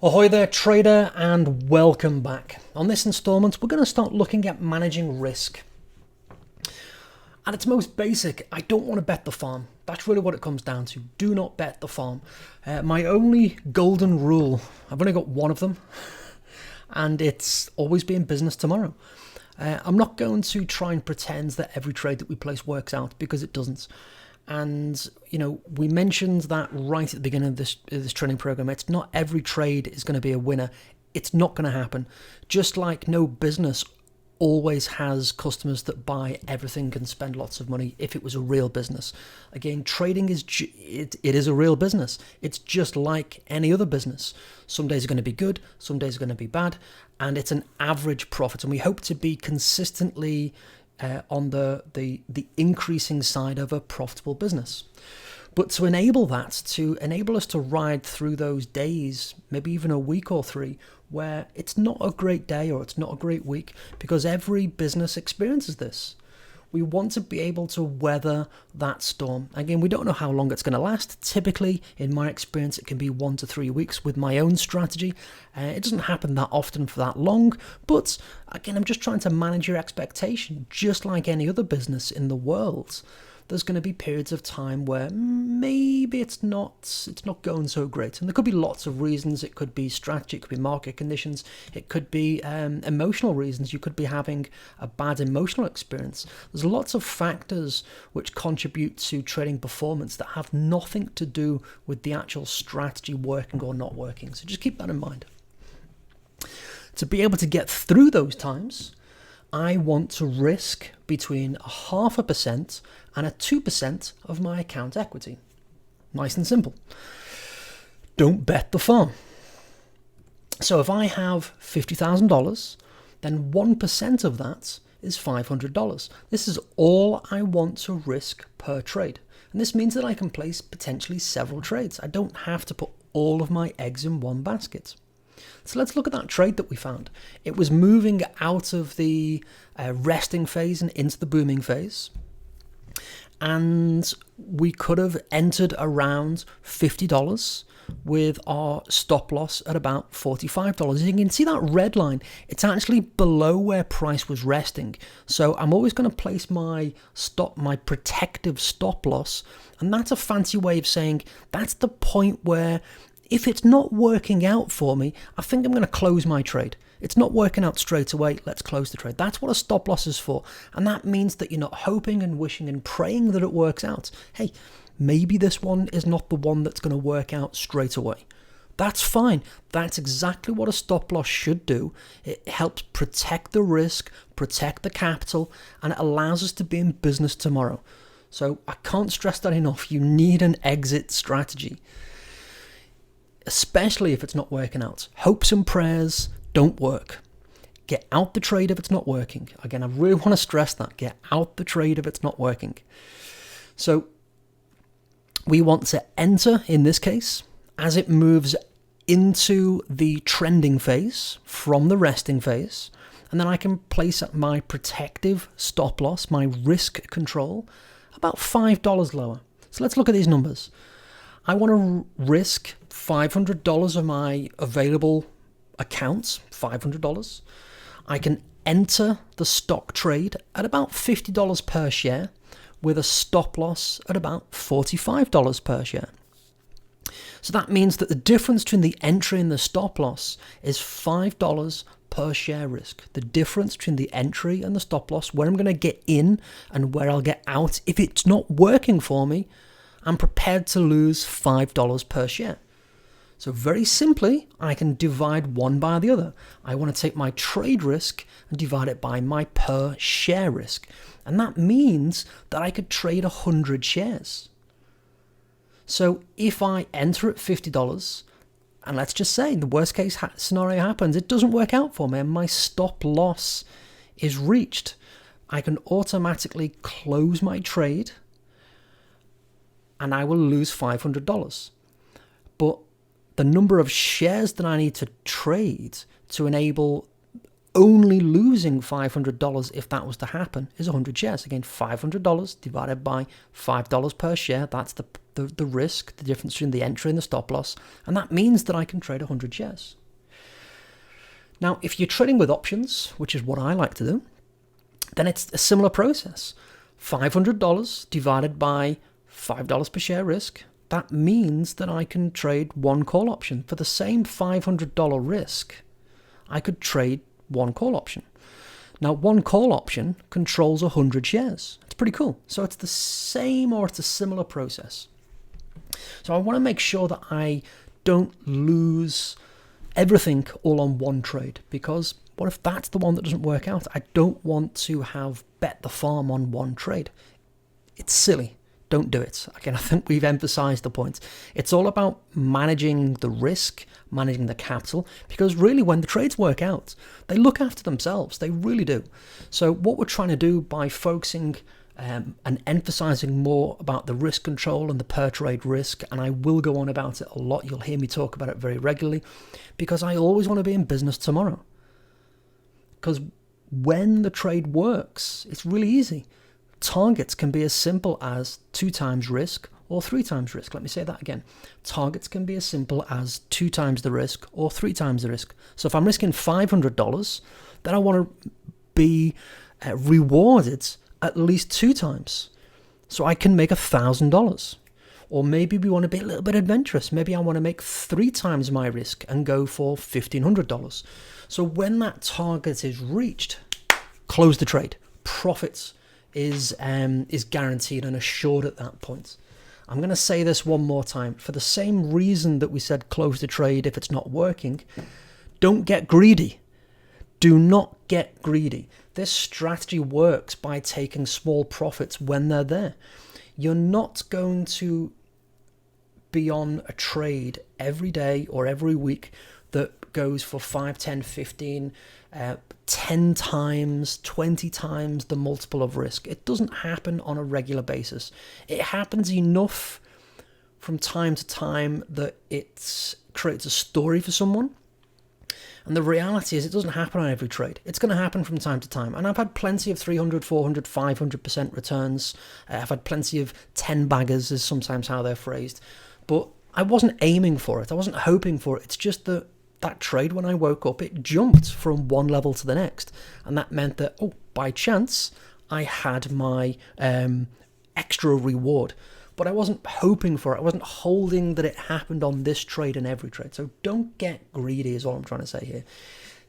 Ahoy there trader, and welcome back. On this installment we're going to start looking at managing risk. At its most basic, I don't want to bet the farm. That's really what it comes down to. Do not bet the farm. My only golden rule, I've only got one of them, and it's always be in business tomorrow. I'm not going to try and pretend that every trade that we place works out, because it doesn't. And, we mentioned that right at the beginning of this training program. It's not every trade is going to be a winner. It's not going to happen. Just like no business always has customers that buy everything and spend lots of money if it was a real business. Again, trading it is a real business. It's just like any other business. Some days are going to be good, some days are going to be bad, and it's an average profit. And we hope to be consistently on the increasing side of a profitable business. But to enable us to ride through those days, maybe even a week or three, where it's not a great day or it's not a great week, because every business experiences this. We want to be able to weather that storm. Again, we don't know how long it's going to last. Typically, in my experience, it can be 1 to 3 weeks with my own strategy. It doesn't happen that often for that long, but again, I'm just trying to manage your expectation. Just like any other business in the world, there's going to be periods of time where maybe it's not going so great. And there could be lots of reasons. It could be strategy, it could be market conditions, it could be emotional reasons. You could be having a bad emotional experience. There's lots of factors which contribute to trading performance that have nothing to do with the actual strategy working or not working. So just keep that in mind. To be able to get through those times, I want to risk between 0.5% and 2% of my account equity. Nice and simple. Don't bet the farm. So if I have $50,000, then 1% of that is $500. This is all I want to risk per trade. And this means that I can place potentially several trades. I don't have to put all of my eggs in one basket. So let's look at that trade that we found. It was moving out of the resting phase and into the booming phase. And we could have entered around $50 with our stop loss at about $45. As you can see that red line, it's actually below where price was resting. So I'm always going to place my protective stop loss. And that's a fancy way of saying that's the point where if it's not working out for me, I think I'm going to close my trade. It's not working out straight away, let's close the trade. That's what a stop loss is for. And that means that you're not hoping and wishing and praying that it works out. Hey, maybe this one is not the one that's going to work out straight away. That's fine. That's exactly what a stop loss should do. It helps protect the risk, protect the capital, and it allows us to be in business tomorrow. So I can't stress that enough. You need an exit strategy, especially if it's not working out. Hopes and prayers don't work. Get out the trade if it's not working. Again, I really want to stress that. Get out the trade if it's not working. So we want to enter, in this case, as it moves into the trending phase from the resting phase, and then I can place my protective stop loss, my risk control, about $5 lower. So let's look at these numbers. I want to risk $500 of my available accounts, $500. I can enter the stock trade at about $50 per share with a stop loss at about $45 per share. So that means that the difference between the entry and the stop loss is $5 per share risk. The difference between the entry and the stop loss, where I'm going to get in and where I'll get out, if it's not working for me, I'm prepared to lose $5 per share. So very simply, I can divide one by the other. I want to take my trade risk and divide it by my per share risk. And that means that I could trade 100 shares. So if I enter at $50, and let's just say the worst case scenario happens, it doesn't work out for me and my stop loss is reached, I can automatically close my trade and I will lose $500. But the number of shares that I need to trade to enable only losing $500 if that was to happen is 100 shares. Again, $500 divided by $5 per share. That's the risk, the difference between the entry and the stop loss. And that means that I can trade 100 shares. Now, if you're trading with options, which is what I like to do, then it's a similar process. $500 divided by $5 per share risk. That means that I can trade one call option. For the same $500 risk, I could trade one call option. Now, one call option controls 100 shares. It's pretty cool. So it's the same, or it's a similar process. So I want to make sure that I don't lose everything all on one trade, because what if that's the one that doesn't work out? I don't want to have bet the farm on one trade. It's silly. Don't do it. Again, I think we've emphasized the point. It's all about managing the risk, managing the capital, because really when the trades work out, they look after themselves. They really do. So what we're trying to do by focusing and emphasizing more about the risk control and the per trade risk, and I will go on about it a lot. You'll hear me talk about it very regularly, because I always want to be in business tomorrow. Because when the trade works, it's really easy. Targets can be as simple as 2 times risk or 3 times risk. Let me say that again. Targets can be as simple as 2 times the risk or 3 times the risk. So if I'm risking $500, then I want to be rewarded at least 2 times. So I can make $1,000. Or maybe we want to be a little bit adventurous. Maybe I want to make 3 times my risk and go for $1,500. So when that target is reached, close the trade. Profits is guaranteed and assured at that point. I'm going to say this one more time. For the same reason that we said close the trade if it's not working, don't get greedy. Do not get greedy. This strategy works by taking small profits when they're there. You're not going to be on a trade every day or every week that goes for 5, 10, 15, 10 times, 20 times the multiple of risk. It doesn't happen on a regular basis. It happens enough from time to time that it creates a story for someone. And the reality is it doesn't happen on every trade. It's going to happen from time to time. And I've had plenty of 300, 400, 500% returns. I've had plenty of 10 baggers is sometimes how they're phrased. But I wasn't aiming for it. I wasn't hoping for it. It's just that trade, when I woke up, it jumped from one level to the next. And that meant that, oh, by chance, I had my extra reward. But I wasn't hoping for it. I wasn't holding that it happened on this trade and every trade. So don't get greedy is all I'm trying to say here.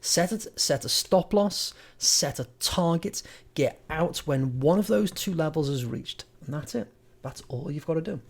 Set a stop loss, set a target, get out when one of those 2 levels is reached. And that's it. That's all you've got to do.